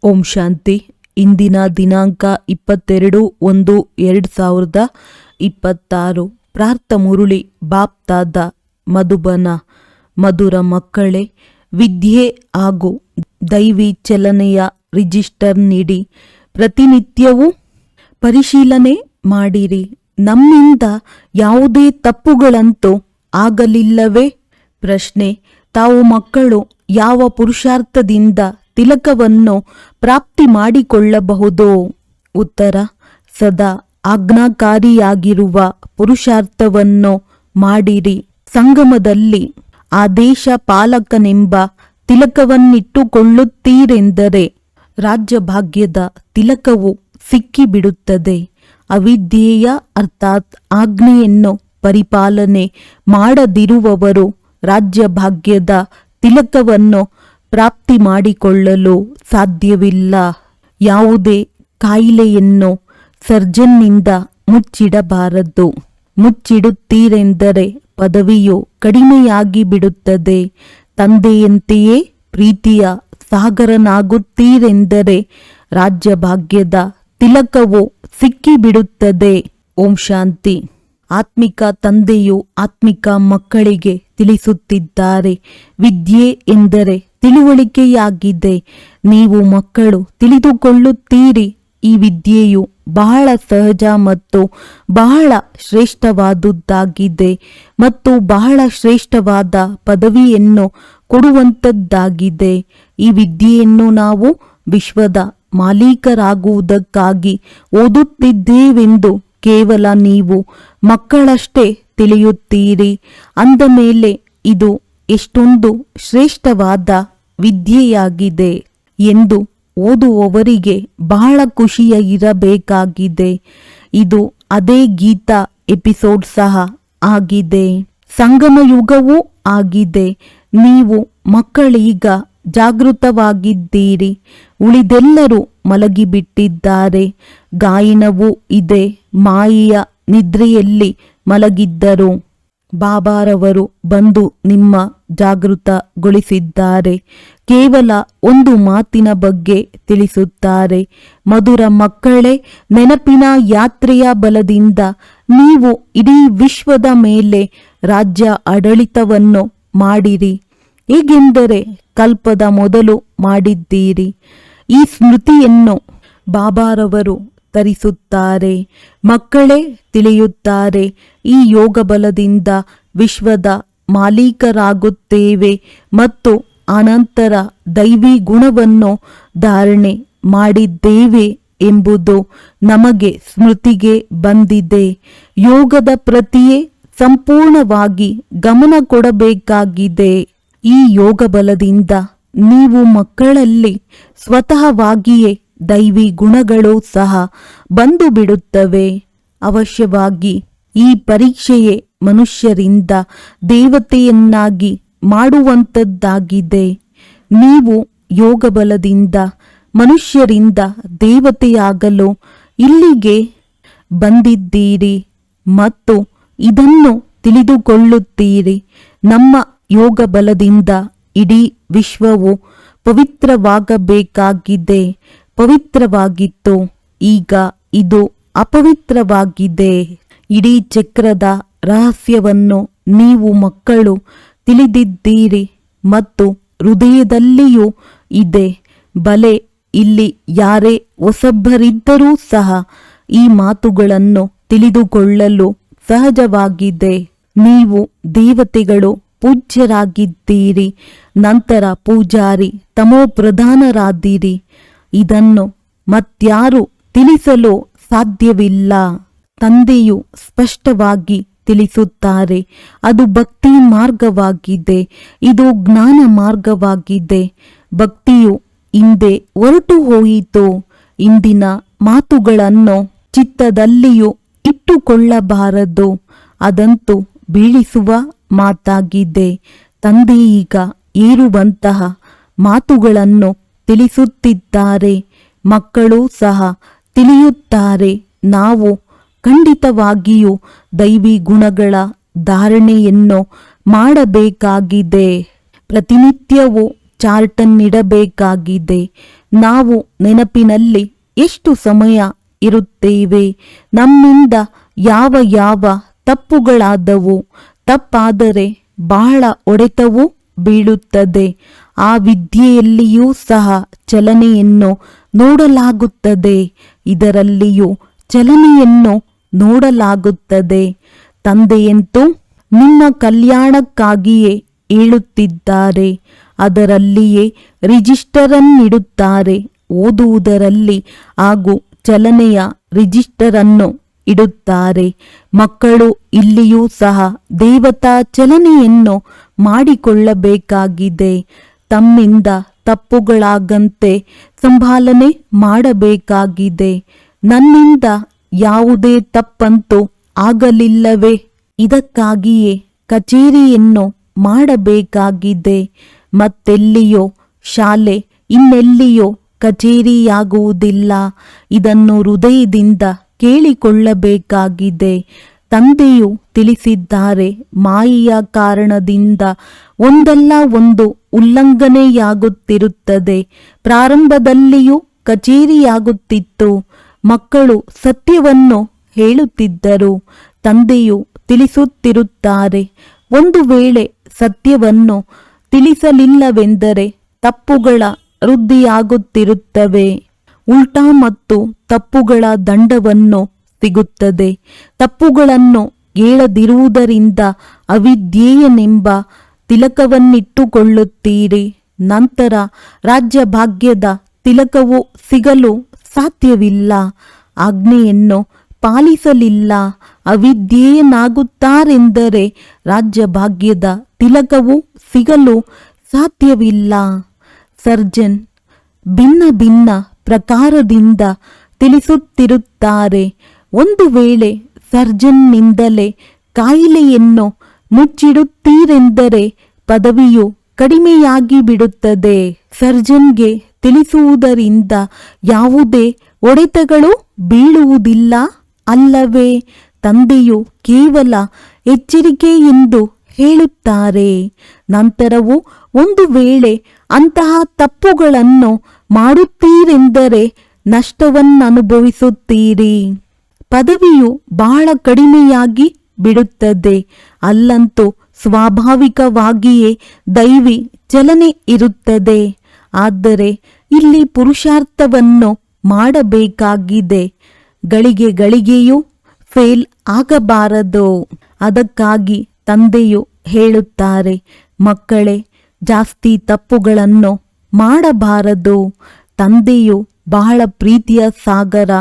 ಓಂ ಶಾಂತಿ. ಇಂದಿನ ದಿನಾಂಕ 22/1/2026. ಪ್ರಾರ್ಥ ಮುರುಳಿ ಬಾಪ್ತಾದ ಮಧುಬನ. ಮಧುರ ಮಕ್ಕಳೇ, ವಿದ್ಯೆ ಹಾಗೂ ದೈವಿ ಚಲನೆಯ ರಿಜಿಸ್ಟರ್ ನೀಡಿ ಪ್ರತಿನಿತ್ಯವೂ ಪರಿಶೀಲನೆ ಮಾಡಿರಿ. ನಮ್ಮಿಂದ ಯಾವುದೇ ತಪ್ಪುಗಳಂತೂ ಆಗಲಿಲ್ಲವೇ? ಪ್ರಶ್ನೆ: ತಾವು ಮಕ್ಕಳು ಯಾವ ಪುರುಷಾರ್ಥದಿಂದ ತಿಲಕವನ್ನು ಪ್ರಾಪ್ತಿ ಮಾಡಿಕೊಳ್ಳಬಹುದೋ? ಉತ್ತರ: ಸದಾ ಆಜ್ಞಾಕಾರಿಯಾಗಿರುವ ಪುರುಷಾರ್ಥವನ್ನು ಮಾಡಿರಿ. ಸಂಗಮದಲ್ಲಿ ಆದೇಶ ಪಾಲಕನೆಂಬ ತಿಲಕವನ್ನಿಟ್ಟುಕೊಳ್ಳುತ್ತೀರೆಂದರೆ ರಾಜ್ಯಭಾಗ್ಯದ ತಿಲಕವು ಸಿಕ್ಕಿಬಿಡುತ್ತದೆ. ಅವಿದ್ಯೆಯ ಅರ್ಥಾತ್ ಆಜ್ಞೆಯನ್ನು ಪರಿಪಾಲನೆ ಮಾಡದಿರುವವರು ರಾಜ್ಯಭಾಗ್ಯದ ತಿಲಕವನ್ನು ಪ್ರಾಪ್ತಿ ಮಾಡಿಕೊಳ್ಳಲು ಸಾಧ್ಯವಿಲ್ಲ. ಯಾವುದೇ ಕಾಯಿಲೆಯನ್ನು ಸರ್ಜನ್ನಿಂದ ಮುಚ್ಚಿಡಬಾರದು. ಮುಚ್ಚಿಡುತ್ತೀರೆಂದರೆ ಪದವಿಯು ಕಡಿಮೆಯಾಗಿ ಬಿಡುತ್ತದೆ. ತಂದೆಯಂತೆಯೇ ಪ್ರೀತಿಯ ಸಾಗರನಾಗುತ್ತೀರೆಂದರೆ ರಾಜ್ಯಭಾಗ್ಯದ ತಿಲಕವು ಸಿಕ್ಕಿಬಿಡುತ್ತದೆ. ಓಂ ಶಾಂತಿ. ಆತ್ಮಿಕ ತಂದೆಯು ಆತ್ಮಿಕ ಮಕ್ಕಳಿಗೆ ತಿಳಿಸುತ್ತಿದ್ದಾರೆ. ವಿದ್ಯೆ ಎಂದರೆ ತಿಳುವಳಿಕೆಯಾಗಿದೆ. ನೀವು ಮಕ್ಕಳು ತಿಳಿದುಕೊಳ್ಳುತ್ತೀರಿ. ಈ ವಿದ್ಯೆಯು ಬಹಳ ಸಹಜ ಮತ್ತು ಬಹಳ ಶ್ರೇಷ್ಠವಾದುದಾಗಿದೆ ಮತ್ತು ಬಹಳ ಶ್ರೇಷ್ಠವಾದ ಪದವಿಯನ್ನು ಕೊಡುವಂಥದ್ದಾಗಿದೆ. ಈ ವಿದ್ಯೆಯನ್ನು ನಾವು ವಿಶ್ವದ ಮಾಲೀಕರಾಗುವುದಕ್ಕಾಗಿ ಓದುತ್ತಿದ್ದೇವೆಂದು ಕೇವಲ ನೀವು ಮಕ್ಕಳಷ್ಟೇ ತಿಳಿಯುತ್ತೀರಿ. ಅಂದ ಮೇಲೆ ಇದು ಎಷ್ಟೊಂದು ಶ್ರೇಷ್ಠವಾದ ವಿದ್ಯೆಯಾಗಿದೆ ಎಂದು ಓದುವವರಿಗೆ ಬಹಳ ಖುಷಿಯಿರಬೇಕಾಗಿದೆ. ಇದು ಅದೇ ಗೀತಾ ಎಪಿಸೋಡ್ ಸಹ ಆಗಿದೆ. ಸಂಗಮ ಯುಗವೂ ಆಗಿದೆ. ನೀವು ಮಕ್ಕಳೀಗ ಜಾಗೃತವಾಗಿದ್ದೀರಿ. ಉಳಿದೆಲ್ಲರೂ ಮಲಗಿಬಿಟ್ಟಿದ್ದಾರೆ. ಗಾಯನವೂ ಇದೆ. ಮಾಯೆಯ ನಿದ್ರೆಯಲ್ಲಿ ಮಲಗಿದ್ದರು. ಬಾಬಾರವರು ಬಂದು ನಿಮ್ಮ ಜಾಗೃತಗೊಳಿಸಿದ್ದಾರೆ. ಕೇವಲ ಒಂದು ಮಾತಿನ ಬಗ್ಗೆ ತಿಳಿಸುತ್ತಾರೆ. ಮಧುರ ಮಕ್ಕಳೇ, ನೆನಪಿನ ಯಾತ್ರೆಯ ಬಲದಿಂದ ನೀವು ಇಡೀ ವಿಶ್ವದ ಮೇಲೆ ರಾಜ್ಯ ಆಡಳಿತವನ್ನು ಮಾಡಿರಿ. ಹೇಗೆಂದರೆ ಕಲ್ಪದ ಮೊದಲು ಮಾಡಿದ್ದೀರಿ. ಈ ಸ್ಮೃತಿಯನ್ನು ಬಾಬಾರವರು ತರಿಸುತ್ತಾರೆ. ಮಕ್ಕಳೇ ತಿಳಿಯುತ್ತಾರೆ. ಈ ಯೋಗ ಬಲದಿಂದ ವಿಶ್ವದ ಮಾಲೀಕರಾಗುತ್ತೇವೆ ಮತ್ತು ಅನಂತರ ದೈವಿ ಗುಣವನ್ನು ಧಾರಣೆ ಮಾಡಿದ್ದೇವೆ ಎಂಬುದು ನಮಗೆ ಸ್ಮೃತಿಗೆ ಬಂದಿದೆ. ಯೋಗದ ಪ್ರತಿಯೇ ಸಂಪೂರ್ಣವಾಗಿ ಗಮನ ಕೊಡಬೇಕಾಗಿದೆ. ಈ ಯೋಗ ಬಲದಿಂದ ನೀವು ಮಕ್ಕಳಲ್ಲಿ ಸ್ವತಃವಾಗಿಯೇ ದೈವಿ ಗುಣಗಳು ಸಹ ಬಂದು ಬಿಡುತ್ತವೆ. ಅವಶ್ಯವಾಗಿ ಈ ಪರೀಕ್ಷೆಯೇ ಮನುಷ್ಯರಿಂದ ದೇವತೆಯನ್ನಾಗಿ ಮಾಡುವಂಥದ್ದಾಗಿದೆ. ನೀವು ಯೋಗ ಬಲದಿಂದ ಮನುಷ್ಯರಿಂದ ದೇವತೆಯಾಗಲು ಇಲ್ಲಿಗೆ ಬಂದಿದ್ದೀರಿ ಮತ್ತು ಇದನ್ನು ತಿಳಿದುಕೊಳ್ಳುತ್ತೀರಿ. ನಮ್ಮ ಯೋಗ ಬಲದಿಂದ ಇಡೀ ವಿಶ್ವವು ಪವಿತ್ರವಾಗಬೇಕಾಗಿದೆ. ಪವಿತ್ರವಾಗಿತ್ತು, ಈಗ ಇದು ಅಪವಿತ್ರವಾಗಿದೆ. ಇಡೀ ಚಕ್ರದ ರಹಸ್ಯವನ್ನು ನೀವು ಮಕ್ಕಳು ತಿಳಿದಿದ್ದೀರಿ ಮತ್ತು ಹೃದಯದಲ್ಲಿಯೂ ಇದೆ. ಬಲೆ, ಇಲ್ಲಿ ಯಾರೇ ಹೊಸಬ್ಬರಿದ್ದರೂ ಸಹ ಈ ಮಾತುಗಳನ್ನು ತಿಳಿದುಕೊಳ್ಳಲು ಸಹಜವಾಗಿದೆ. ನೀವು ದೇವತೆಗಳು ಪೂಜ್ಯರಾಗಿದ್ದೀರಿ. ನಂತರ ಪೂಜಾರಿ ತಮೋಪ್ರಧಾನರಾದಿರಿ. ಇದನ್ನು ಮತ್ಯಾರು ತಿಳಿಸಲು ಸಾಧ್ಯವಿಲ್ಲ. ತಂದೆಯು ಸ್ಪಷ್ಟವಾಗಿ ತಿಳಿಸುತ್ತಾರೆ. ಅದು ಭಕ್ತಿ ಮಾರ್ಗವಾಗಿದೆ. ಇದು ಜ್ಞಾನ ಮಾರ್ಗವಾಗಿದೆ. ಭಕ್ತಿಯು ಹಿಂದೆ ಹೊರಟು ಹೋಯಿತು. ಇಂದಿನ ಮಾತುಗಳನ್ನು ಚಿತ್ತದಲ್ಲಿಯೂ ಇಟ್ಟುಕೊಳ್ಳಬಾರದು. ಅದಂತೂ ಬೀಳಿಸುವ ಮಾತಾಗಿದೆ. ತಂದೆ ಈಗ ಏರುವಂತಹ ಮಾತುಗಳನ್ನು ತಿಳಿಸುತ್ತಿದ್ದಾರೆ. ಮಕ್ಕಳು ಸಹ ತಿಳಿಯುತ್ತಾರೆ. ನಾವು ಖಂಡಿತವಾಗಿಯೂ ದೈವಿ ಗುಣಗಳ ಧಾರಣೆಯನ್ನು ಮಾಡಬೇಕಾಗಿದೆ. ಪ್ರತಿನಿತ್ಯವೂ ಚಾರ್ಟನ್ನಿಡಬೇಕಾಗಿದೆ. ನಾವು ನೆನಪಿನಲ್ಲಿ ಎಷ್ಟು ಸಮಯ ಇರುತ್ತೇವೆ? ನಮ್ಮಿಂದ ಯಾವ ಯಾವ ತಪ್ಪುಗಳಾದವು? ತಪ್ಪಾದರೆ ಬಹಳ ಹೊಡೆತವೂ ಬೀಳುತ್ತದೆ. ಆ ವಿದ್ಯೆಯಲ್ಲಿಯೂ ಸಹ ಚಲನೆಯನ್ನು ನೋಡಲಾಗುತ್ತದೆ. ಇದರಲ್ಲಿಯೂ ಚಲನೆಯನ್ನು ನೋಡಲಾಗುತ್ತದೆ. ತಂದೆಯಂತೂ ನಿನ್ನ ಕಲ್ಯಾಣಕ್ಕಾಗಿಯೇ ಹೇಳುತ್ತಿದ್ದಾರೆ. ಅದರಲ್ಲಿಯೇ ರಿಜಿಸ್ಟರನ್ನಿಡುತ್ತಾರೆ. ಓದುವುದರಲ್ಲಿ ಹಾಗೂ ಚಲನೆಯ ರಿಜಿಸ್ಟರನ್ನು ಇಡುತ್ತಾರೆ. ಮಕ್ಕಳು ಇಲ್ಲಿಯೂ ಸಹ ದೇವತಾ ಚಲನೆಯನ್ನು ಮಾಡಿಕೊಳ್ಳಬೇಕಾಗಿದೆ. ತಮ್ಮಿಂದ ತಪ್ಪುಗಳಾಗಂತೆ ಸಂಭಾಲನೆ ಮಾಡಬೇಕಾಗಿದೆ. ನನ್ನಿಂದ ಯಾವುದೇ ತಪ್ಪಂತೂ ಆಗಲಿಲ್ಲವೇ? ಇದಕ್ಕಾಗಿಯೇ ಕಚೇರಿಯನ್ನು ಮಾಡಬೇಕಾಗಿದೆ. ಮತ್ತೆಲ್ಲಿಯೋ ಶಾಲೆ, ಇನ್ನೆಲ್ಲಿಯೋ ಕಚೇರಿಯಾಗುವುದಿಲ್ಲ. ಇದನ್ನು ಹೃದಯದಿಂದ ಕೇಳಿಕೊಳ್ಳಬೇಕಾಗಿದೆ. ತಂದೆಯು ತಿಳಿಸಿದ್ದಾರೆ, ಮಾಯೆಯ ಕಾರಣದಿಂದ ಒಂದಲ್ಲ ಒಂದು ಉಲ್ಲಂಘನೆಯಾಗುತ್ತಿರುತ್ತದೆ. ಪ್ರಾರಂಭದಲ್ಲಿಯೂ ಕಚೇರಿಯಾಗುತ್ತಿತ್ತು. ಮಕ್ಕಳು ಸತ್ಯವನ್ನು ಹೇಳುತ್ತಿದ್ದರು. ತಂದೆಯು ತಿಳಿಸುತ್ತಿರುತ್ತಾರೆ, ಒಂದು ವೇಳೆ ಸತ್ಯವನ್ನು ತಿಳಿಸಲಿಲ್ಲವೆಂದರೆ ತಪ್ಪುಗಳ ವೃದ್ಧಿಯಾಗುತ್ತಿರುತ್ತವೆ. ಉಲ್ಟಾ ಮತ್ತು ತಪ್ಪುಗಳ ದಂಡವನ್ನು ಸಿಗುತ್ತದೆ. ತಪ್ಪುಗಳನ್ನು ಹೇಳದಿರುವುದರಿಂದ ಅವಿದ್ಯೇಯನೆಂಬ ತಿಲಕವನ್ನಿಟ್ಟುಕೊಳ್ಳುತ್ತೀರಿ. ನಂತರ ರಾಜ್ಯ ಭಾಗ್ಯದ ತಿಲಕವು ಸಿಗಲು ಸಾಧ್ಯವಿಲ್ಲ. ಆಜ್ಞೆಯನ್ನು ಪಾಲಿಸಲಿಲ್ಲ. ಅವಿದ್ಯೇಯನಾಗುತ್ತಾರೆಂದರೆ ರಾಜ್ಯ ಭಾಗ್ಯದ ತಿಲಕವು ಸಿಗಲು ಸಾಧ್ಯವಿಲ್ಲ. ಸರ್ಜನ್ ಭಿನ್ನ ಭಿನ್ನ ಪ್ರಕಾರದಿಂದ ತಿಳಿಸುತ್ತಿರುತ್ತಾರೆ. ಒಂದು ವೇಳೆ ಸರ್ಜನ್ನಿಂದಲೇ ಕಾಯಿಲೆಯನ್ನು ಮುಚ್ಚಿಡುತ್ತೀರೆಂದರೆ ಪದವಿಯು ಕಡಿಮೆಯಾಗಿ ಬಿಡುತ್ತದೆ. ಸರ್ಜನ್ಗೆ ತಿಳಿಸುವುದರಿಂದ ಯಾವುದೇ ಹೊಡೆತಗಳು ಬೀಳುವುದಿಲ್ಲ ಅಲ್ಲವೇ? ತಂದೆಯು ಕೇವಲ ಎಚ್ಚರಿಕೆ ಎಂದು ಹೇಳುತ್ತಾರೆ. ನಂತರವೂ ಒಂದು ವೇಳೆ ಅಂತಹ ತಪ್ಪುಗಳನ್ನು ಮಾಡುತ್ತೀರೆಂದರೆ ನಷ್ಟವನ್ನನುಭವಿಸುತ್ತೀರಿ. ಪದವಿಯು ಬಹಳ ಕಡಿಮೆಯಾಗಿ ಬಿಡುತ್ತದೆ. ಅಲ್ಲಂತೂ ಸ್ವಾಭಾವಿಕವಾಗಿಯೇ ದೈವಿ ಚಲನೆ ಇರುತ್ತದೆ. ಆದರೆ ಇಲ್ಲಿ ಪುರುಷಾರ್ಥವನ್ನು ಮಾಡಬೇಕಾಗಿದೆ. ಗಳಿಗೆ ಗಳಿಗೆಯೂ ಫೇಲ್ ಆಗಬಾರದು. ಅದಕ್ಕಾಗಿ ತಂದೆಯು ಹೇಳುತ್ತಾರೆ, ಮಕ್ಕಳೇ, ಜಾಸ್ತಿ ತಪ್ಪುಗಳನ್ನು ಮಾಡಬಾರದು. ತಂದೆಯು ಬಹಳ ಪ್ರೀತಿಯ ಸಾಗರ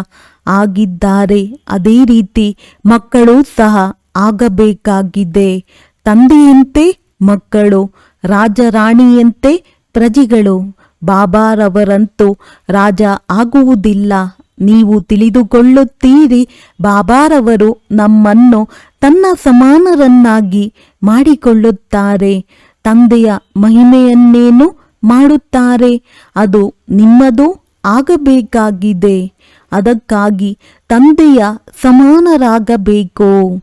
ಆಗಿದ್ದಾರೆ. ಅದೇ ರೀತಿ ಮಕ್ಕಳು ಸಹ ಆಗಬೇಕಾಗಿದೆ. ತಂದೆಯಂತೆ ಮಕ್ಕಳು, ರಾಜರಾಣಿಯಂತೆ ಪ್ರಜೆಗಳು. ಬಾಬಾರವರಂತೂ ರಾಜ ಆಗುವುದಿಲ್ಲ. ನೀವು ತಿಳಿದುಕೊಳ್ಳುತ್ತೀರಿ, ಬಾಬಾರವರು ನಮ್ಮನ್ನು ತನ್ನ ಸಮಾನರನ್ನಾಗಿ ಮಾಡಿಕೊಳ್ಳುತ್ತಾರೆ. ತಂದೆಯ ಮಹಿಮೆಯನ್ನೇನು ಮಾಡುತ್ತಾರೆ? ಅದು ನಿಮ್ಮದು ಆಗಬೇಕಾಗಿದೆ. ಅದಕ್ಕಾಗಿ ತಂದೆಯ ಸಮಾನರಾಗಬೇಕು.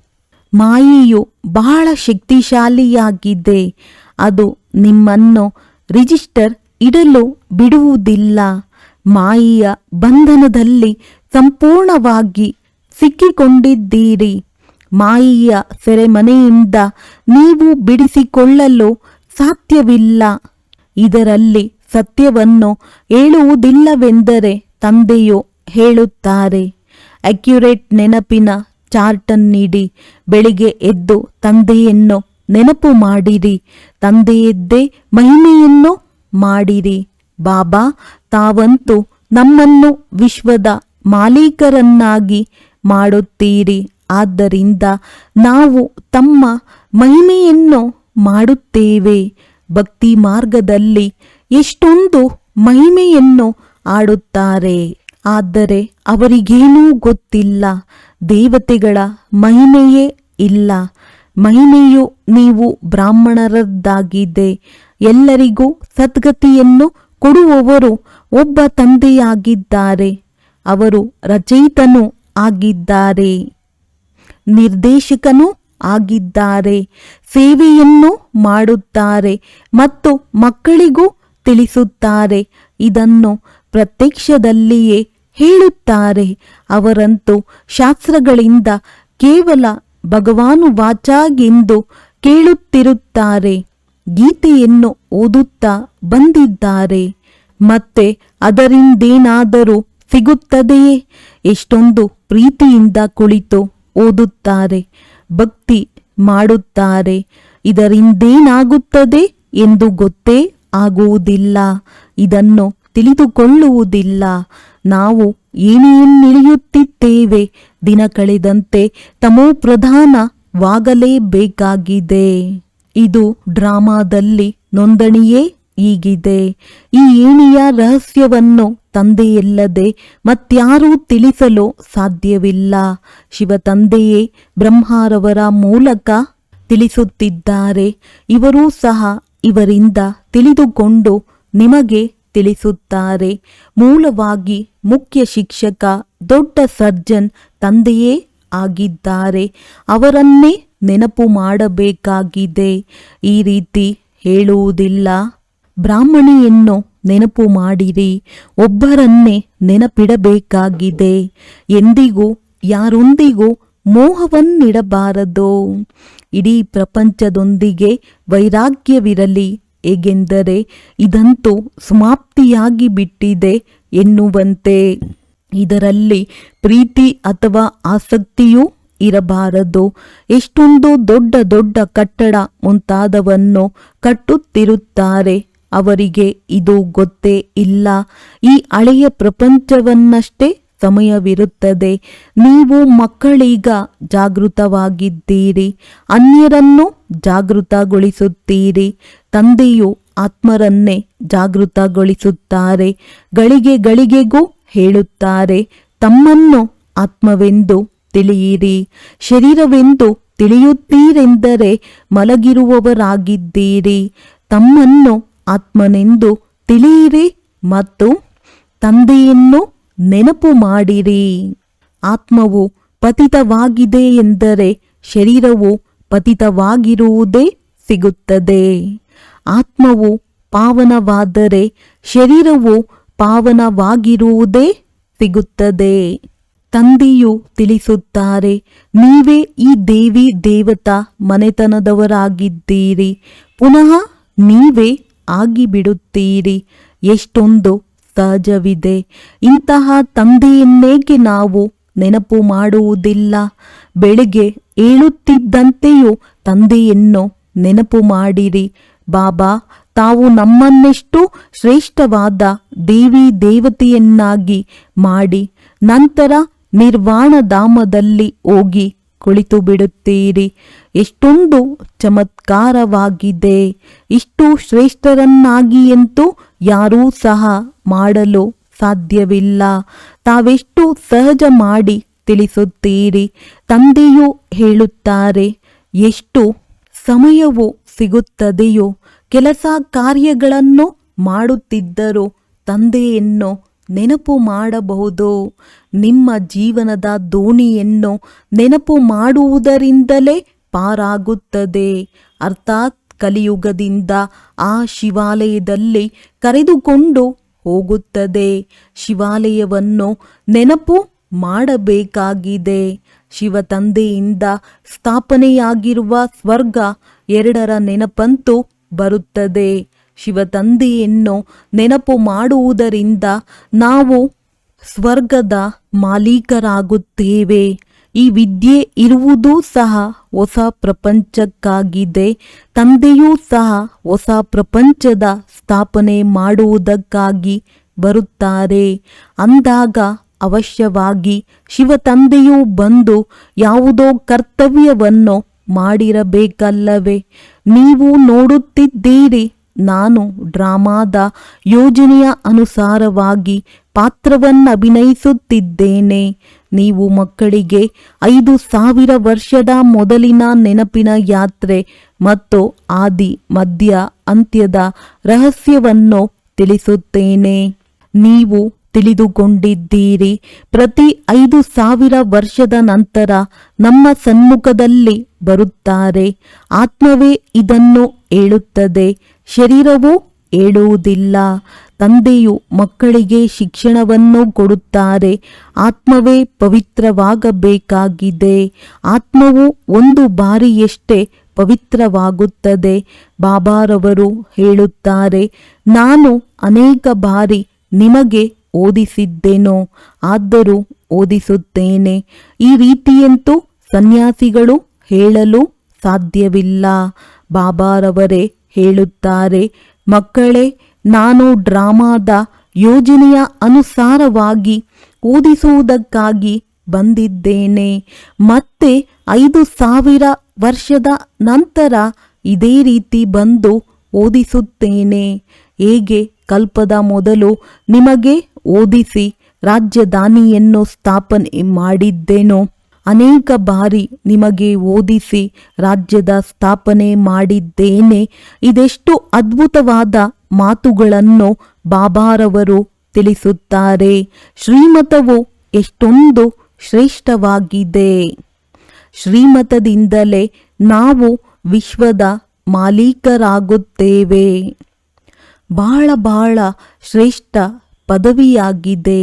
ಮಾಯೆಯು ಬಹಳ ಶಕ್ತಿಶಾಲಿಯಾಗಿದೆ. ಅದು ನಿಮ್ಮನ್ನು ರಿಜಿಸ್ಟರ್ ಇಡಲು ಬಿಡುವುದಿಲ್ಲ. ಮಾಯೆಯ ಬಂಧನದಲ್ಲಿ ಸಂಪೂರ್ಣವಾಗಿ ಸಿಕ್ಕಿಕೊಂಡಿದ್ದೀರಿ. ಮಾಯೆಯ ಸೆರೆಮನೆಯಿಂದ ನೀವು ಬಿಡಿಸಿಕೊಳ್ಳಲು ಸಾಧ್ಯವಿಲ್ಲ. ಇದರಲ್ಲಿ ಸತ್ಯವನ್ನು ಹೇಳುವುದಿಲ್ಲವೆಂದರೆ ತಂದೆಯು ಹೇಳುತ್ತಾರೆ, ಅಕ್ಯುರೇಟ್ ನೆನಪಿನ ಚಾರ್ಟನ್ನಿಡಿ. ಬೆಳಿಗ್ಗೆ ಎದ್ದು ತಂದೆಯನ್ನು ನೆನಪು ಮಾಡಿರಿ. ತಂದೆಯದ್ದೇ ಮಹಿಮೆಯನ್ನು ಮಾಡಿರಿ. ಬಾಬಾ ತಾವಂತೂ ನಮ್ಮನ್ನು ವಿಶ್ವದ ಮಾಲೀಕರನ್ನಾಗಿ ಮಾಡುತ್ತೀರಿ. ಆದ್ದರಿಂದ ನಾವು ತಮ್ಮ ಮಹಿಮೆಯನ್ನು ಮಾಡುತ್ತೇವೆ. ಭಕ್ತಿ ಮಾರ್ಗದಲ್ಲಿ ಎಷ್ಟೊಂದು ಮಹಿಮೆಯನ್ನು ಆಡುತ್ತಾರೆ. ಆದರೆ ಅವರಿಗೇನೂ ಗೊತ್ತಿಲ್ಲ. ದೇವತೆಗಳ ಮಹಿಮೆಯೇ ಇಲ್ಲ. ಮಹಿಮೆಯು ನೀವು ಬ್ರಾಹ್ಮಣರದ್ದಾಗಿದೆ. ಎಲ್ಲರಿಗೂ ಸದ್ಗತಿಯನ್ನು ಕೊಡುವವರು ಒಬ್ಬ ತಂದೆಯಾಗಿದ್ದಾರೆ. ಅವರು ರಚಯಿತನೂ ಆಗಿದ್ದಾರೆ, ನಿರ್ದೇಶಕನೂ ಆಗಿದ್ದಾರೆ. ಸೇವೆಯನ್ನು ಮಾಡುತ್ತಾರೆ ಮತ್ತು ಮಕ್ಕಳಿಗೂ ತಿಳಿಸುತ್ತಾರೆ. ಇದನ್ನು ಪ್ರತ್ಯಕ್ಷದಲ್ಲಿಯೇ ಹೇಳುತ್ತಾರೆ. ಅವರಂತೂ ಶಾಸ್ತ್ರಗಳಿಂದ ಕೇವಲ ಭಗವಾನುವಾಚಾಗೆಂದು ಕೇಳುತ್ತಿರುತ್ತಾರೆ. ಗೀತೆಯನ್ನು ಓದುತ್ತಾ ಬಂದಿದ್ದಾರೆ. ಮತ್ತೆ ಅದರಿಂದೇನಾದರೂ ಸಿಗುತ್ತದೆಯೇ? ಎಷ್ಟೊಂದು ಪ್ರೀತಿಯಿಂದ ಕುಳಿತು ಓದುತ್ತಾರೆ, ಭಕ್ತಿ ಮಾಡುತ್ತಾರೆ. ಇದರಿಂದೇನಾಗುತ್ತದೆ ಎಂದು ಗೊತ್ತೇ ಆಗುವುದಿಲ್ಲ. ಇದನ್ನು ತಿಳಿದುಕೊಳ್ಳುವುದಿಲ್ಲ. ನಾವು ಏನೇನಿಳಿಯುತ್ತಿದ್ದೇವೆ. ದಿನ ಕಳೆದಂತೆ ತಮೋಪ್ರಧಾನವಾಗಲೇಬೇಕಾಗಿದೆ. ಇದು ಡ್ರಾಮಾದಲ್ಲಿ ನೋಂದಣಿಯೇ ಹೀಗಿದೆ. ಈ ಏಣಿಯ ರಹಸ್ಯವನ್ನು ತಂದೆಯಲ್ಲದೆ ಮತ್ಯಾರೂ ತಿಳಿಸಲು ಸಾಧ್ಯವಿಲ್ಲ. ಶಿವ ತಂದೆಯೇ ಬ್ರಹ್ಮರವರ ಮೂಲಕ ತಿಳಿಸುತ್ತಿದ್ದಾರೆ. ಇವರೂ ಸಹ ಇವರಿಂದ ತಿಳಿದುಕೊಂಡು ನಿಮಗೆ ತಿಳಿಸುತ್ತಾರೆ. ಮೂಲವಾಗಿ ಮುಖ್ಯ ಶಿಕ್ಷಕ, ದೊಡ್ಡ ಸರ್ಜನ್ ತಂದೆಯೇ ಆಗಿದ್ದಾರೆ. ಅವರನ್ನೇ ನೆನಪು ಮಾಡಬೇಕಾಗಿದೆ. ಈ ರೀತಿ ಹೇಳುವುದಿಲ್ಲ. ಬ್ರಾಹ್ಮಣಿಯನ್ನು ನೆನಪು ಮಾಡಿರಿ. ಒಬ್ಬರನ್ನೇ ನೆನಪಿಡಬೇಕಾಗಿದೆ. ಎಂದಿಗೂ ಯಾರೊಂದಿಗೂ ಮೋಹವನ್ನಿಡಬಾರದು. ಇಡೀ ಪ್ರಪಂಚದೊಂದಿಗೆ ವೈರಾಗ್ಯವಿರಲಿ. ಹೇಗೆಂದರೆ ಇದಂತೂ ಸಮಾಪ್ತಿಯಾಗಿ ಬಿಟ್ಟಿದೆ ಎನ್ನುವಂತೆ. ಇದರಲ್ಲಿ ಪ್ರೀತಿ ಅಥವಾ ಆಸಕ್ತಿಯೂ ಇರಬಾರದು. ಎಷ್ಟೊಂದು ದೊಡ್ಡ ದೊಡ್ಡ ಕಟ್ಟಡ ಮುಂತಾದವನ್ನು ಕಟ್ಟುತ್ತಿರುತ್ತಾರೆ. ಅವರಿಗೆ ಇದು ಗೊತ್ತೇ ಇಲ್ಲ. ಈ ಹಳೆಯ ಪ್ರಪಂಚವನ್ನಷ್ಟೇ ಸಮಯವಿರುತ್ತದೆ. ನೀವು ಮಕ್ಕಳೀಗ ಜಾಗೃತವಾಗಿದ್ದೀರಿ. ಅನ್ಯರನ್ನು ಜಾಗೃತಗೊಳಿಸುತ್ತೀರಿ. ತಂದೆಯು ಆತ್ಮರನ್ನೇ ಜಾಗೃತಗೊಳಿಸುತ್ತಾರೆ. ಗಳಿಗೆ ಗಳಿಗೆಗೂ ಹೇಳುತ್ತಾರೆ, ತಮ್ಮನ್ನು ಆತ್ಮವೆಂದು ತಿಳಿಯಿರಿ. ಶರೀರವೆಂದು ತಿಳಿಯುತ್ತೀರೆಂದರೆ ಮಲಗಿರುವವರಾಗಿದ್ದೀರಿ. ತಮ್ಮನ್ನು ಆತ್ಮನೆಂದು ತಿಳಿಯಿರಿ ಮತ್ತು ತಂದೆಯನ್ನು ನೆನಪು ಮಾಡಿರಿ. ಆತ್ಮವು ಪತಿತವಾಗಿದೆ ಎಂದರೆ ಶರೀರವು ಪತಿತವಾಗಿರುವುದೇ ಸಿಗುತ್ತದೆ. ಆತ್ಮವು ಪಾವನವಾದರೆ ಶರೀರವು ಪಾವನವಾಗಿರುವುದೇ ಸಿಗುತ್ತದೆ. ತಂದೆಯು ತಿಳಿಸುತ್ತಾರೆ, ನೀವೇ ಈ ದೇವಿ ದೇವತಾ ಮನೆತನದವರಾಗಿದ್ದೀರಿ. ಪುನಃ ನೀವೇ ಆಗಿಬಿಡುತ್ತೀರಿ. ಎಷ್ಟೊಂದು ಸಹಜವಿದೆ. ಇಂತಹ ತಂದೆಯನ್ನೇಕೆ ನಾವು ನೆನಪು ಮಾಡುವುದಿಲ್ಲ? ಬೆಳಿಗ್ಗೆ ಏಳುತ್ತಿದ್ದಂತೆಯೂ ತಂದೆಯನ್ನು ನೆನಪು ಮಾಡಿರಿ. ಬಾಬಾ ತಾವು ನಮ್ಮನ್ನೆಷ್ಟು ಶ್ರೇಷ್ಠವಾದ ದೇವಿ ದೇವತೆಯನ್ನಾಗಿ ಮಾಡಿ ನಂತರ ನಿರ್ವಾಣಧಾಮದಲ್ಲಿ ಹೋಗಿ ಕುಳಿತು ಬಿಡುತ್ತೀರಿ. ಎಷ್ಟೊಂದು ಚಮತ್ಕಾರವಾಗಿದೆ. ಇಷ್ಟು ಶ್ರೇಷ್ಠರನ್ನಾಗಿಯಂತೂ ಯಾರೂ ಸಹ ಮಾಡಲು ಸಾಧ್ಯವಿಲ್ಲ. ತಾವೆಷ್ಟು ಸಹಜ ಮಾಡಿ ತಿಳಿಸುತ್ತೀರಿ. ತಂದೆಯು ಹೇಳುತ್ತಾರೆ, ಎಷ್ಟು ಸಮಯವು ಸಿಗುತ್ತದೆಯೋ ಕೆಲಸ ಕಾರ್ಯಗಳನ್ನು ಮಾಡುತ್ತಿದ್ದರೂ ತಂದೆಯನ್ನು ನೆನಪು ಮಾಡಬಹುದು. ನಿಮ್ಮ ಜೀವನದ ದೋಣಿಯನ್ನು ನೆನಪು ಮಾಡುವುದರಿಂದಲೇ ಪಾರಾಗುತ್ತದೆ. ಅರ್ಥಾತ್ ಕಲಿಯುಗದಿಂದ ಆ ಶಿವಾಲಯದಲ್ಲಿ ಕರೆದುಕೊಂಡು ಹೋಗುತ್ತದೆ. ಶಿವಾಲಯವನ್ನು ನೆನಪು ಮಾಡಬೇಕಾಗಿದೆ. ಶಿವ ತಂದೆಯಿಂದ ಸ್ಥಾಪನೆಯಾಗಿರುವ ಸ್ವರ್ಗ ಎರಡರ ನೆನಪಂತೂ ಬರುತ್ತದೆ. ಶಿವ ತಂದೆಯನ್ನು ನೆನಪು ಮಾಡುವುದರಿಂದ ನಾವು ಸ್ವರ್ಗದ ಮಾಲೀಕರಾಗುತ್ತೇವೆ. ಈ ವಿದ್ಯೆ ಇರುವುದೂ ಸಹ ಹೊಸ ಪ್ರಪಂಚಕ್ಕಾಗಿದೆ. ತಂದೆಯೂ ಸಹ ಹೊಸ ಪ್ರಪಂಚದ ಸ್ಥಾಪನೆ ಮಾಡುವುದಕ್ಕಾಗಿ ಬರುತ್ತಾರೆ. ಅಂದಾಗ ಅವಶ್ಯವಾಗಿ ಶಿವ ತಂದೆಯೂ ಬಂದು ಯಾವುದೋ ಕರ್ತವ್ಯವನ್ನು ಮಾಡಿರಬೇಕಲ್ಲವೇ? ನೀವು ನೋಡುತ್ತಿದ್ದೀರಿ, ನಾನು ಡ್ರಾಮಾದ ಯೋಜನೆಯ ಅನುಸಾರವಾಗಿ ಪಾತ್ರವನ್ನಭಿನಯಿಸುತ್ತಿದ್ದೇನೆ. ನೀವು ಮಕ್ಕಳಿಗೆ 5000 ವರ್ಷದ ಮೊದಲಿನ ನೆನಪಿನ ಯಾತ್ರೆ ಮತ್ತು ಆದಿ ಮಧ್ಯ ಅಂತ್ಯದ ರಹಸ್ಯವನ್ನು ತಿಳಿಸುತ್ತೇನೆ. ನೀವು ತಿಳಿದುಕೊಂಡಿದ್ದೀರಿ. ಪ್ರತಿ 5000 ವರ್ಷದ ನಂತರ ನಮ್ಮ ಸನ್ಮುಖದಲ್ಲಿ ಬರುತ್ತಾರೆ. ಆತ್ಮವೇ ಇದನ್ನು ಹೇಳುತ್ತದೆ, ಶರೀರವು ಹೇಳುವುದಿಲ್ಲ. ತಂದೆಯು ಮಕ್ಕಳಿಗೆ ಶಿಕ್ಷಣವನ್ನು ಕೊಡುತ್ತಾರೆ. ಆತ್ಮವೇ ಪವಿತ್ರವಾಗಬೇಕಾಗಿದೆ. ಆತ್ಮವು ಒಂದು ಬಾರಿಯಷ್ಟೇ ಪವಿತ್ರವಾಗುತ್ತದೆ. ಬಾಬಾರವರು ಹೇಳುತ್ತಾರೆ, ನಾನು ಅನೇಕ ಬಾರಿ ನಿಮಗೆ ಓದಿಸಿದ್ದೇನೋ, ಆದರೂ ಓದಿಸುತ್ತೇನೆ. ಈ ರೀತಿಯಂತೂ ಸನ್ಯಾಸಿಗಳು ಹೇಳಲು ಸಾಧ್ಯವಿಲ್ಲ. ಬಾಬಾರವರೇ ಹೇಳುತ್ತಾರೆ, ಮಕ್ಕಳೇ, ನಾನು ಡ್ರಾಮಾದ ಯೋಜನೆಯ ಅನುಸಾರವಾಗಿ ಓದಿಸುವುದಕ್ಕಾಗಿ ಬಂದಿದ್ದೇನೆ. ಮತ್ತೆ 5000 ವರ್ಷದ ನಂತರ ಇದೇ ರೀತಿ ಬಂದು ಓದಿಸುತ್ತೇನೆ. ಹೇಗೆ ಕಲ್ಪದ ಮೊದಲು ನಿಮಗೆ ಓದಿಸಿ ರಾಜಧಾನಿಯನ್ನು ಸ್ಥಾಪನೆ ಮಾಡಿದ್ದೇನೋ, ಅನೇಕ ಬಾರಿ ನಿಮಗೆ ಓದಿಸಿ ರಾಜ್ಯದ ಸ್ಥಾಪನೆ ಮಾಡಿದ್ದೇನೆ. ಇದೆಷ್ಟು ಅದ್ಭುತವಾದ ಮಾತುಗಳನ್ನು ಬಾಬಾರವರು ತಿಳಿಸುತ್ತಾರೆ. ಶ್ರೀಮತವು ಎಷ್ಟೊಂದು ಶ್ರೇಷ್ಠವಾಗಿದೆ. ಶ್ರೀಮತದಿಂದಲೇ ನಾವು ವಿಶ್ವದ ಮಾಲೀಕರಾಗುತ್ತೇವೆ. ಬಹಳ ಶ್ರೇಷ್ಠ ಪದವಿಯಾಗಿದೆ.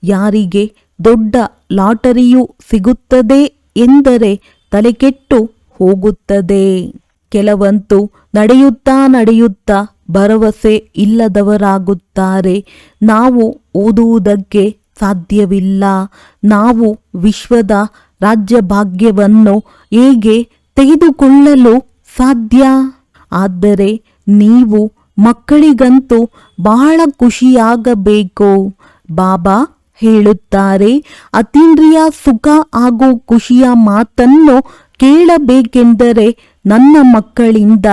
ಯಾರಿಗೆ ದೊಡ್ಡ ಲಾಟರಿಯು ಸಿಗುತ್ತದೆ ಎಂದರೆ ತಲೆಕೆಟ್ಟು ಹೋಗುತ್ತದೆ. ಕೆಲವಂತೂ ನಡೆಯುತ್ತಾ ಭರವಸೆ ಇಲ್ಲದವರಾಗುತ್ತಾರೆ. ನಾವು ಓದುವುದಕ್ಕೆ ಸಾಧ್ಯವಿಲ್ಲ. ನಾವು ವಿಶ್ವದ ರಾಜ್ಯಭಾಗ್ಯವನ್ನು ಹೇಗೆ ತೆಗೆದುಕೊಳ್ಳಲು ಸಾಧ್ಯ? ಆದರೆ ನೀವು ಮಕ್ಕಳಿಗಂತೂ ಬಹಳ ಖುಷಿಯಾಗಬೇಕು. ಬಾಬಾ ಹೇಳುತ್ತಾರೆ, ಅತೀಂದ್ರಿಯ ಸುಖ ಹಾಗೂ ಖುಷಿಯ ಮಾತನ್ನು ಕೇಳಬೇಕೆಂದರೆ ನನ್ನ ಮಕ್ಕಳಿಂದ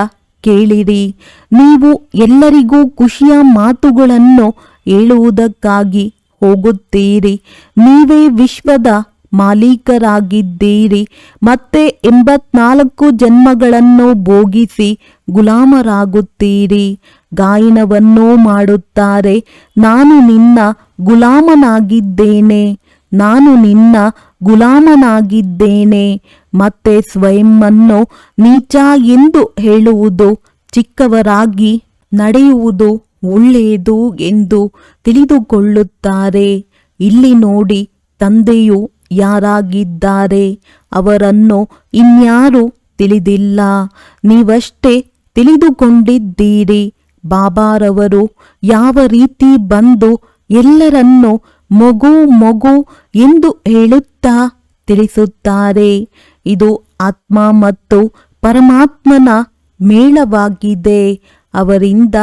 ಕೇಳಿರಿ. ನೀವು ಎಲ್ಲರಿಗೂ ಖುಷಿಯ ಮಾತುಗಳನ್ನು ಹೇಳುವುದಕ್ಕಾಗಿ ಹೋಗುತ್ತೀರಿ. ನೀವೇ ವಿಶ್ವದ ಮಾಲೀಕರಾಗಿದ್ದೀರಿ. ಮತ್ತೆ 84 ಜನ್ಮಗಳನ್ನು ಭೋಗಿಸಿ ಗುಲಾಮರಾಗುತ್ತೀರಿ. ಗಾಯನವನ್ನೂ ಮಾಡುತ್ತಾರೆ, ನಾನು ನಿನ್ನ ಗುಲಾಮನಾಗಿದ್ದೇನೆ, ನಾನು ನಿನ್ನ ಗುಲಾಮನಾಗಿದ್ದೇನೆ. ಮತ್ತೆ ಸ್ವಯಂವನ್ನು ನೀಚ ಎಂದು ಹೇಳುವುದು, ಚಿಕ್ಕವರಾಗಿ ನಡೆಯುವುದು ಒಳ್ಳೆಯದು ಎಂದು ತಿಳಿದುಕೊಳ್ಳುತ್ತಾರೆ. ಇಲ್ಲಿ ನೋಡಿ, ತಂದೆಯು ಯಾರಾಗಿದ್ದಾರೆ ಅವರನ್ನು ಇನ್ಯಾರೂ ತಿಳಿದಿಲ್ಲ. ನೀವಷ್ಟೇ ತಿಳಿದುಕೊಂಡಿದ್ದೀರಿ. ಬಾಬಾರವರು ಯಾವ ರೀತಿ ಬಂದು ಎಲ್ಲರನ್ನೂ ಮಗು ಎಂದು ಹೇಳುತ್ತಾ ತಿಳಿಸುತ್ತಾರೆ. ಇದು ಆತ್ಮ ಮತ್ತು ಪರಮಾತ್ಮನ ಮೇಳವಾಗಿದೆ. ಅವರಿಂದ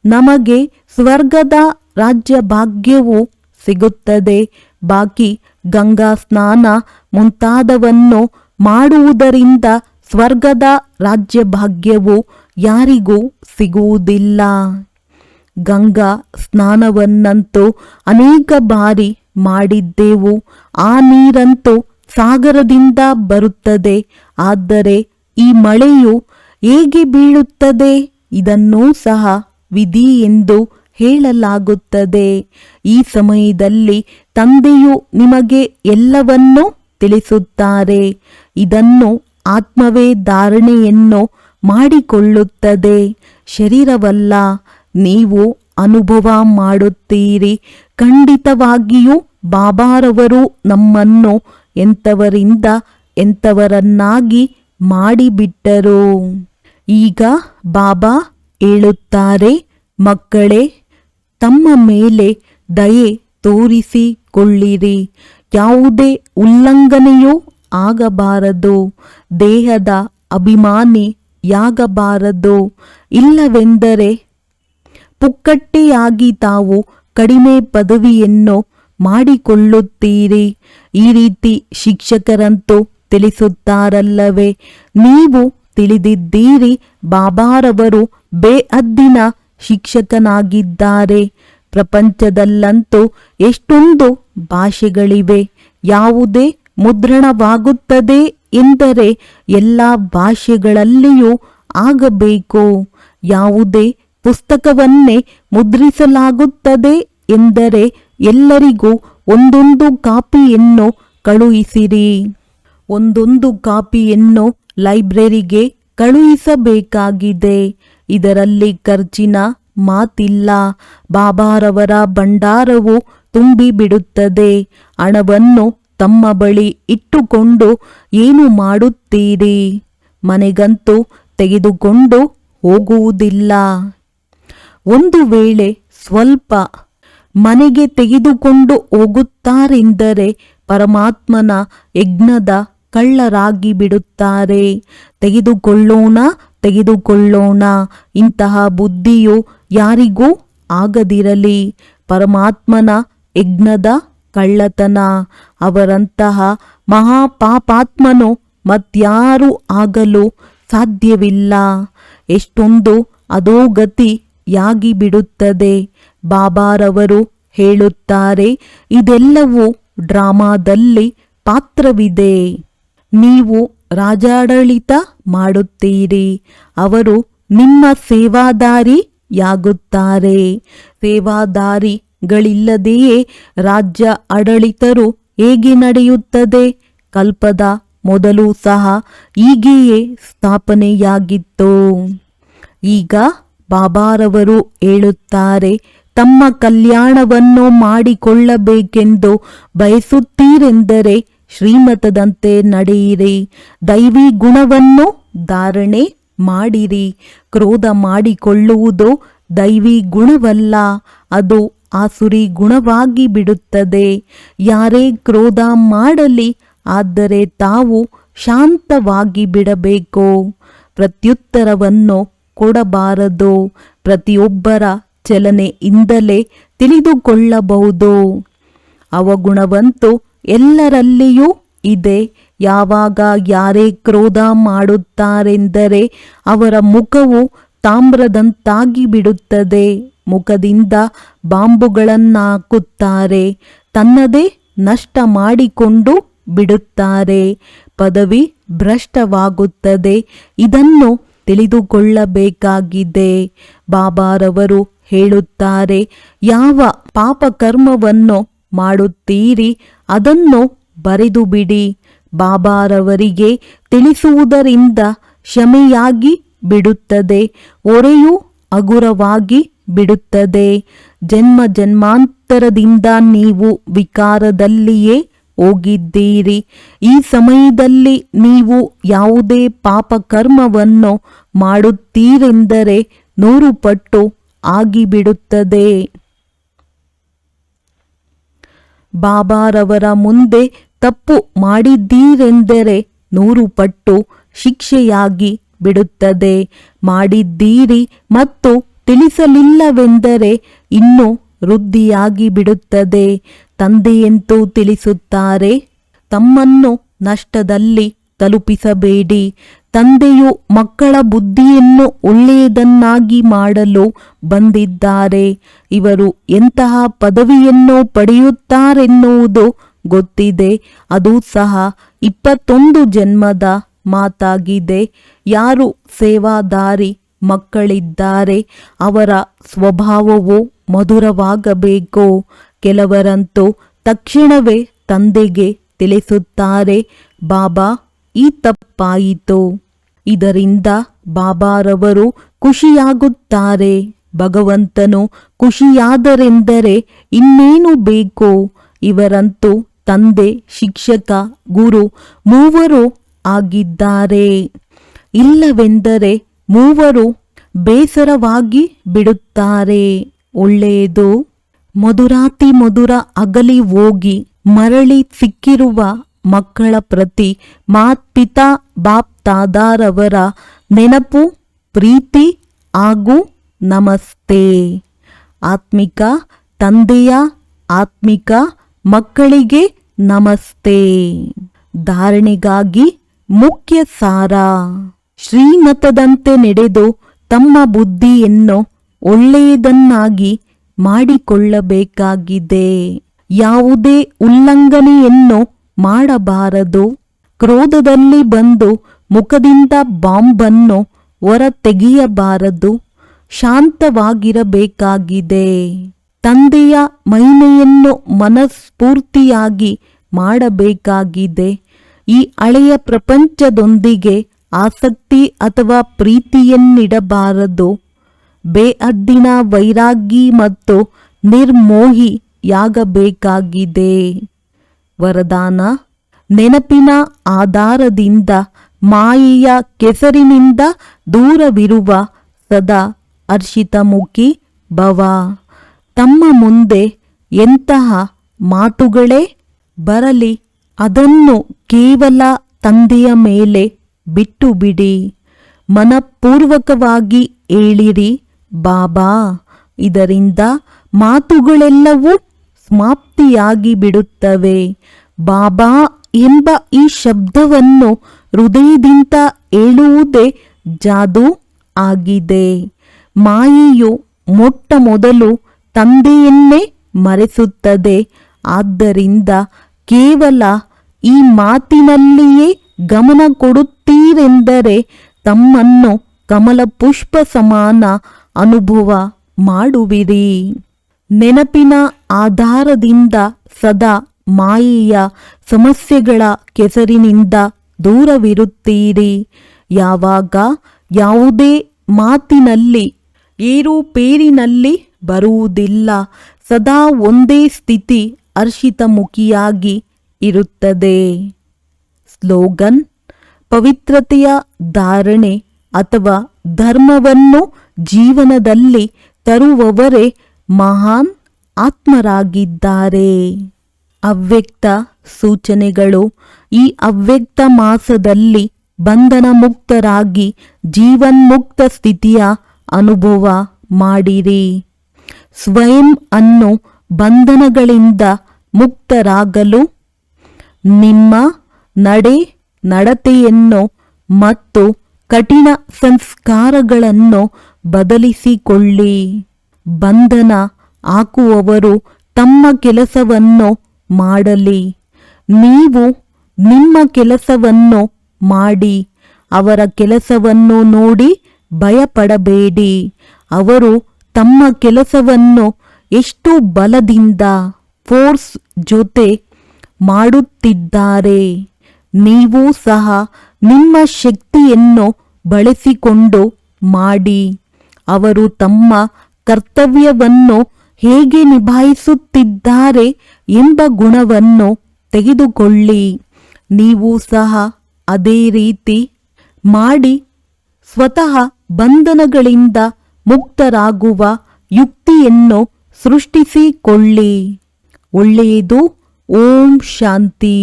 ನಮಗೆ ಸ್ವರ್ಗದ ರಾಜ್ಯಭಾಗ್ಯವು ಸಿಗುತ್ತದೆ. ಬಾಕಿ ಗಂಗಾ ಸ್ನಾನ ಮುಂತಾದವನ್ನು ಮಾಡುವುದರಿಂದ ಸ್ವರ್ಗದ ರಾಜ್ಯಭಾಗ್ಯವು ಯಾರಿಗೂ ಸಿಗುವುದಿಲ್ಲ. ಗಂಗಾ ಸ್ನಾನವನ್ನಂತೂ ಅನೇಕ ಬಾರಿ ಮಾಡಿದ್ದೆವು. ಆ ನೀರಂತೂ ಸಾಗರದಿಂದ ಬರುತ್ತದೆ. ಆದರೆ ಈ ಮಳೆಯು ಹೇಗೆ ಬೀಳುತ್ತದೆ? ಇದನ್ನೂ ಸಹ ವಿಧಿ ಎಂದು ಹೇಳಲಾಗುತ್ತದೆ. ಈ ಸಮಯದಲ್ಲಿ ತಂದೆಯು ನಿಮಗೆ ಎಲ್ಲವನ್ನೂ ತಿಳಿಸುತ್ತಾರೆ. ಇದನ್ನು ಆತ್ಮವೇ ಧಾರಣೆಯನ್ನು ಮಾಡಿಕೊಳ್ಳುತ್ತದೆ, ಶರೀರವಲ್ಲ. ನೀವು ಅನುಭವ ಮಾಡುತ್ತೀರಿ. ಖಂಡಿತವಾಗಿಯೂ ಬಾಬಾರವರು ನಮ್ಮನ್ನು ಎಂಥವರಿಂದ ಎಂಥವರನ್ನಾಗಿ ಮಾಡಿಬಿಟ್ಟರು. ಈಗ ಬಾಬಾ ಹೇಳುತ್ತಾರೆ, ಮಕ್ಕಳೇ, ತಮ್ಮ ಮೇಲೆ ದಯೆ ತೋರಿಸಿಕೊಳ್ಳಿರಿ. ಯಾವುದೇ ಉಲ್ಲಂಘನೆಯೂ ಆಗಬಾರದು. ದೇಹದ ಅಭಿಮಾನಿಯಾಗಬಾರದು. ಇಲ್ಲವೆಂದರೆ ಪುಕ್ಕಟ್ಟೆಯಾಗಿ ತಾವು ಕಡಿಮೆ ಪದವಿಯನ್ನು ಮಾಡಿಕೊಳ್ಳುತ್ತೀರಿ. ಈ ರೀತಿ ಶಿಕ್ಷಕರಂತೂ ತಿಳಿಸುತ್ತಾರಲ್ಲವೇ? ನೀವು ತಿಳಿದಿದ್ದೀರಿ, ಬಾಬಾರವರು ಬೇಹದ್ದಿನ ಶಿಕ್ಷಕನಾಗಿದ್ದಾರೆ. ಪ್ರಪಂಚದಲ್ಲಂತೂ ಎಷ್ಟೊಂದು ಭಾಷೆಗಳಿವೆ. ಯಾವುದೇ ಮುದ್ರಣವಾಗುತ್ತದೆ ಎಂದರೆ ಎಲ್ಲ ಭಾಷೆಗಳಲ್ಲಿಯೂ ಆಗಬೇಕು. ಯಾವುದೇ ಪುಸ್ತಕವನ್ನೇ ಮುದ್ರಿಸಲಾಗುತ್ತದೆ ಎಂದರೆ ಎಲ್ಲರಿಗೂ ಒಂದೊಂದು ಕಾಪಿಯನ್ನು ಕಳುಹಿಸಿರಿ. ಒಂದೊಂದು ಕಾಪಿಯನ್ನು ಲೈಬ್ರರಿಗೆ ಕಳುಹಿಸಬೇಕಾಗಿದೆ. ಇದರಲ್ಲಿ ಖರ್ಚಿನ ಮಾತಿಲ್ಲ. ಬಾಬಾರವರ ಭಂಡಾರವು ತುಂಬಿಬಿಡುತ್ತದೆ. ಹಣವನ್ನು ತಮ್ಮ ಬಳಿ ಇಟ್ಟುಕೊಂಡು ಏನು ಮಾಡುತ್ತೀರಿ? ಮನೆಗಂತೂ ತೆಗೆದುಕೊಂಡು ಹೋಗುವುದಿಲ್ಲ. ಒಂದು ವೇಳೆ ಸ್ವಲ್ಪ ಮನೆಗೆ ತೆಗೆದುಕೊಂಡು ಹೋಗುತ್ತಾರೆಂದರೆ ಪರಮಾತ್ಮನ ಯಜ್ಞದ ಕಳ್ಳರಾಗಿ ಬಿಡುತ್ತಾರೆ. ತೆಗೆದುಕೊಳ್ಳೋಣ ಇಂತಹ ಬುದ್ಧಿಯು ಯಾರಿಗೂ ಆಗದಿರಲಿ. ಪರಮಾತ್ಮನ ಯಜ್ಞದ ಕಳ್ಳತನ. ಅವರಂತಹ ಮಹಾಪಾಪಾತ್ಮನು ಮತ್ಯಾರೂ ಆಗಲು ಸಾಧ್ಯವಿಲ್ಲ. ಎಷ್ಟೊಂದು ಅಧೋಗತಿಯಾಗಿ ಬಿಡುತ್ತದೆ. ಬಾಬಾರವರು ಹೇಳುತ್ತಾರೆ, ಇದೆಲ್ಲವೂ ಡ್ರಾಮಾದಲ್ಲಿ ಪಾತ್ರವಿದೆ. ನೀವು ರಾಜಾಡಳಿತ ಮಾಡುತ್ತೀರಿ, ಅವರು ನಿಮ್ಮ ಸೇವಾದಾರಿಯಾಗುತ್ತಾರೆ. ಸೇವಾದಾರಿಗಳಿಲ್ಲದೆಯೇ ರಾಜ್ಯ ಆಡಳಿತರು ಹೇಗೆ ನಡೆಯುತ್ತದೆ? ಕಲ್ಪದ ಮೊದಲು ಸಹ ಹೀಗೆಯೇ ಸ್ಥಾಪನೆಯಾಗಿತ್ತು. ಈಗ ಬಾಬಾರವರು ಹೇಳುತ್ತಾರೆ, ತಮ್ಮ ಕಲ್ಯಾಣವನ್ನು ಮಾಡಿಕೊಳ್ಳಬೇಕೆಂದು ಬಯಸುತ್ತೀರೆಂದರೆ ಶ್ರೀಮತದಂತೆ ನಡೆಯಿರಿ. ದೈವಿ ಗುಣವನ್ನು ಧಾರಣೆ ಮಾಡಿರಿ. ಕ್ರೋಧ ಮಾಡಿಕೊಳ್ಳುವುದು ದೈವಿ ಗುಣವಲ್ಲ, ಅದು ಆಸುರಿ ಗುಣವಾಗಿ ಬಿಡುತ್ತದೆ. ಯಾರೇ ಕ್ರೋಧ ಮಾಡಲಿ, ಆದರೆ ತಾವು ಶಾಂತವಾಗಿ ಬಿಡಬೇಕು. ಪ್ರತ್ಯುತ್ತರವನ್ನು ಕೊಡಬಾರದು. ಪ್ರತಿಯೊಬ್ಬರ ಚಲನೆಯಿಂದಲೇ ತಿಳಿದುಕೊಳ್ಳಬಹುದು. ಅವಗುಣವಂತೂ ಎಲ್ಲರಲ್ಲಿಯೂ ಇದೆ. ಯಾವಾಗ ಯಾರೇ ಕ್ರೋಧ ಮಾಡುತ್ತಾರೆಂದರೆ ಅವರ ಮುಖವು ತಾಮ್ರದಂತಾಗಿ ಬಿಡುತ್ತದೆ. ಮುಖದಿಂದ ಬಾಂಬುಗಳನ್ನಾಕುತ್ತಾರೆ. ತನ್ನದೇ ನಷ್ಟ ಮಾಡಿಕೊಂಡು ಬಿಡುತ್ತಾರೆ. ಪದವಿ ಭ್ರಷ್ಟವಾಗುತ್ತದೆ. ಇದನ್ನು ತಿಳಿದುಕೊಳ್ಳಬೇಕಾಗಿದೆ. ಬಾಬಾರವರು ಹೇಳುತ್ತಾರೆ, ಯಾವ ಪಾಪಕರ್ಮವನ್ನು ಮಾಡುತ್ತೀರಿ ಅದನ್ನು ಬರೆದು ಬಿಡಿ. ಬಾಬಾರವರಿಗೆ ತಿಳಿಸುವುದರಿಂದ ಕ್ಷಮೆಯಾಗಿ ಬಿಡುತ್ತದೆ. ಹೊರೆಯು ಹಗುರವಾಗಿ ಬಿಡುತ್ತದೆ. ಜನ್ಮ ಜನ್ಮಾಂತರದಿಂದ ನೀವು ವಿಕಾರದಲ್ಲಿಯೇ ಹೋಗಿದ್ದೀರಿ. ಈ ಸಮಯದಲ್ಲಿ ನೀವು ಯಾವುದೇ ಪಾಪಕರ್ಮವನ್ನು ಮಾಡುತ್ತೀರೆಂದರೆ 100 ಪಟ್ಟು ಆಗಿಬಿಡುತ್ತದೆ. ಬಾಬಾರವರ ಮುಂದೆ ತಪ್ಪು ಮಾಡಿದ್ದೀರೆಂದರೆ 100 ಪಟ್ಟು ಶಿಕ್ಷೆಯಾಗಿ ಬಿಡುತ್ತದೆ. ಮಾಡಿದ್ದೀರಿ ಮತ್ತು ತಿಳಿಸಲಿಲ್ಲವೆಂದರೆ ಇನ್ನೂ ವೃದ್ಧಿಯಾಗಿ ಬಿಡುತ್ತದೆ. ತಂದೆಯಂತೂ ತಿಳಿಸುತ್ತಾರೆ, ತಮ್ಮನ್ನು ನಷ್ಟದಲ್ಲಿ ತಲುಪಿಸಬೇಡಿ. ತಂದೆಯು ಮಕ್ಕಳ ಬುದ್ಧಿಯನ್ನು ಒಳ್ಳೆಯದನ್ನಾಗಿ ಮಾಡಲು ಬಂದಿದ್ದಾರೆ. ಇವರು ಎಂತಹ ಪದವಿಯನ್ನು ಪಡೆಯುತ್ತಾರೆನ್ನುವುದು ಗೊತ್ತಿದೆ. ಅದು ಸಹ 21 ಜನ್ಮದ ಮಾತಾಗಿದೆ. ಯಾರು ಸೇವಾದಾರಿ ಮಕ್ಕಳಿದ್ದಾರೆ ಅವರ ಸ್ವಭಾವವು ಮಧುರವಾಗಬೇಕು. ಕೆಲವರಂತೂ ತಕ್ಷಣವೇ ತಂದೆಗೆ ತಿಳಿಸುತ್ತಾರೆ, ಬಾಬಾ ಈ ತಪ್ಪಾಯಿತು. ಇದರಿಂದ ಬಾಬಾರವರು ಖುಷಿಯಾಗುತ್ತಾರೆ. ಭಗವಂತನು ಖುಷಿಯಾದರೆಂದರೆ ಇನ್ನೇನು ಬೇಕು. ಇವರಂತೂ ತಂದೆ, ಶಿಕ್ಷಕ, ಗುರು ಮೂವರು ಆಗಿದ್ದಾರೆ. ಇಲ್ಲವೆಂದರೆ ಮೂವರು ಬೇಸರವಾಗಿ ಬಿಡುತ್ತಾರೆ. ಒಳ್ಳೆಯದು, ಮಧುರಾತಿ ಮಧುರ ಅಗಲಿ ಹೋಗಿ ಮರಳಿ ಸಿಕ್ಕಿರುವ ಮಕ್ಕಳ ಪ್ರತಿ ಮಾತ್ಪಿತಾ ಬಾಪ್ ತಾದಾರವರ ನೆನಪು, ಪ್ರೀತಿ ಹಾಗೂ ನಮಸ್ತೆ. ಆತ್ಮಿಕ ತಂದೆಯ ಆತ್ಮಿಕ ಮಕ್ಕಳಿಗೆ ನಮಸ್ತೆ. ಧಾರಣೆಗಾಗಿ ಮುಖ್ಯ ಸಾರ: ಶ್ರೀಮತದಂತೆ ನಡೆದು ತಮ್ಮ ಬುದ್ಧಿಯನ್ನು ಒಳ್ಳೆಯದನ್ನಾಗಿ ಮಾಡಿಕೊಳ್ಳಬೇಕಾಗಿದೆ. ಯಾವುದೇ ಉಲ್ಲಂಘನೆಯನ್ನು ಮಾಡಬಾರದು. ಕ್ರೋಧದಲ್ಲಿ ಬಂದು ಮುಖದಿಂದ ಬಾಂಬನ್ನು ಹೊರ ತೆಗೆಯಬಾರದು. ಶಾಂತವಾಗಿರಬೇಕಾಗಿದೆ. ತಂದೆಯ ಮಹಿಮೆಯನ್ನು ಮನಸ್ಫೂರ್ತಿಯಾಗಿ ಮಾಡಬೇಕಾಗಿದೆ. ಈ ಹಳೆಯ ಪ್ರಪಂಚದೊಂದಿಗೆ ಆಸಕ್ತಿ ಅಥವಾ ಪ್ರೀತಿಯನ್ನಿಡಬಾರದು. ಬೇಅದ್ದಿನ ವೈರಾಗಿ ಮತ್ತು ನಿರ್ಮೋಹಿಯಾಗಬೇಕಾಗಿದೆ. ವರದಾನ: ನೆನಪಿನ ಆಧಾರದಿಂದ ಮಾಯೆಯ ಕೆಸರಿನಿಂದ ದೂರವಿರುವ ಸದಾ ಹರ್ಷಿತಮುಖಿ ಭವ. ತಮ್ಮ ಮುಂದೆ ಎಂತಹ ಮಾತುಗಳೇ ಬರಲಿ ಅದನ್ನು ಕೇವಲ ತಂದೆಯ ಮೇಲೆ ಬಿಟ್ಟು ಬಿಡಿ. ಮನಪೂರ್ವಕವಾಗಿ ಹೇಳಿರಿ, ಬಾಬಾ, ಇದರಿಂದ ಮಾತುಗಳೆಲ್ಲವೂ ಸಮಾಪ್ತಿಯಾಗಿ ಬಿಡುತ್ತವೆ. ಬಾಬಾ ಎಂಬ ಈ ಶಬ್ದವನ್ನು ಹೃದಯದಿಂದ ಹೇಳುವುದೇ ಜಾದೂ ಆಗಿದೆ. ಮಾಯೆಯು ಮೊಟ್ಟ ಮೊದಲು ತಂದೆಯನ್ನೇ ಮರೆಸುತ್ತದೆ. ಆದ್ದರಿಂದ ಕೇವಲ ಈ ಮಾತಿನಲ್ಲಿಯೇ ಗಮನ ಕೊಡುತ್ತೀರೆಂದರೆ ತಮ್ಮನ್ನು ಕಮಲ ಪುಷ್ಪ ಸಮಾನ ಅನುಭವ ಮಾಡುವಿರಿ. ನೆನಪಿನ ಆಧಾರದಿಂದ ಸದಾ ಮಾಯೆಯ ಸಮಸ್ಯೆಗಳ ಕೆಸರಿನಿಂದ ದೂರವಿರುತ್ತೀರಿ. ಯಾವಾಗ ಯಾವುದೇ ಮಾತಿನಲ್ಲಿ ಏರುಪೇರಿನಲ್ಲಿ ಬರುವುದಿಲ್ಲ. ಸದಾ ಒಂದೇ ಸ್ಥಿತಿ ಹರ್ಷಿತಮುಖಿಯಾಗಿ ಇರುತ್ತದೆ. ಸ್ಲೋಗನ್: ಪವಿತ್ರತೆಯ ಧಾರಣೆ ಅಥವಾ ಧರ್ಮವನ್ನು ಜೀವನದಲ್ಲಿ ತರುವವರೇ ಮಹಾನ್ ಆತ್ಮರಾಗಿದ್ದಾರೆ. ಅವ್ಯಕ್ತ ಸೂಚನೆಗಳು: ಈ ಅವ್ಯಕ್ತ ಮಾಸದಲ್ಲಿ ಬಂಧನ ಮುಕ್ತರಾಗಿ ಜೀವನ್ಮುಕ್ತ ಸ್ಥಿತಿಯ ಅನುಭವ ಮಾಡಿರಿ. ಸ್ವಯಂ ಅನ್ನು ಬಂಧನಗಳಿಂದ ಮುಕ್ತರಾಗಲು ನಿಮ್ಮ ನಡೆ ನಡತೆಯನ್ನು ಮತ್ತು ಕಠಿಣ ಸಂಸ್ಕಾರಗಳನ್ನು ಬದಲಿಸಿಕೊಳ್ಳಿ. ಬಂಧನ ಹಾಕುವವರು ತಮ್ಮ ಕೆಲಸವನ್ನು ಮಾಡಲಿ. ನೀವು ನಿಮ್ಮ ಕೆಲಸವನ್ನು ಮಾಡಿ. ಅವರ ಕೆಲಸವನ್ನು ನೋಡಿ ಭಯಪಡಬೇಡಿ. ಅವರು ತಮ್ಮ ಕೆಲಸವನ್ನು ಎಷ್ಟು ಬಲದಿಂದ ಫೋರ್ಸ್ ಜೊತೆ ಮಾಡುತ್ತಿದ್ದಾರೆ. ನೀವು ಸಹ ನಿಮ್ಮ ಶಕ್ತಿಯನ್ನು ಬಳಸಿಕೊಂಡು ಮಾಡಿ. ಅವರು ತಮ್ಮ ಕರ್ತವ್ಯವನ್ನು ಹೇಗೆ ನಿಭಾಯಿಸುತ್ತಿದ್ದಾರೆ ಎಂಬ ಗುಣವನ್ನು ತೆಗೆದುಕೊಳ್ಳಿ. ನೀವು ಸಹ ಅದೇ ರೀತಿ ಮಾಡಿ ಸ್ವತಃ ಬಂಧನಗಳಿಂದ ಮುಕ್ತರಾಗುವ ಯುಕ್ತಿಯನ್ನು ಸೃಷ್ಟಿಸಿಕೊಳ್ಳಿ. ಒಳ್ಳೆಯದು. ಓಂ ಶಾಂತಿ.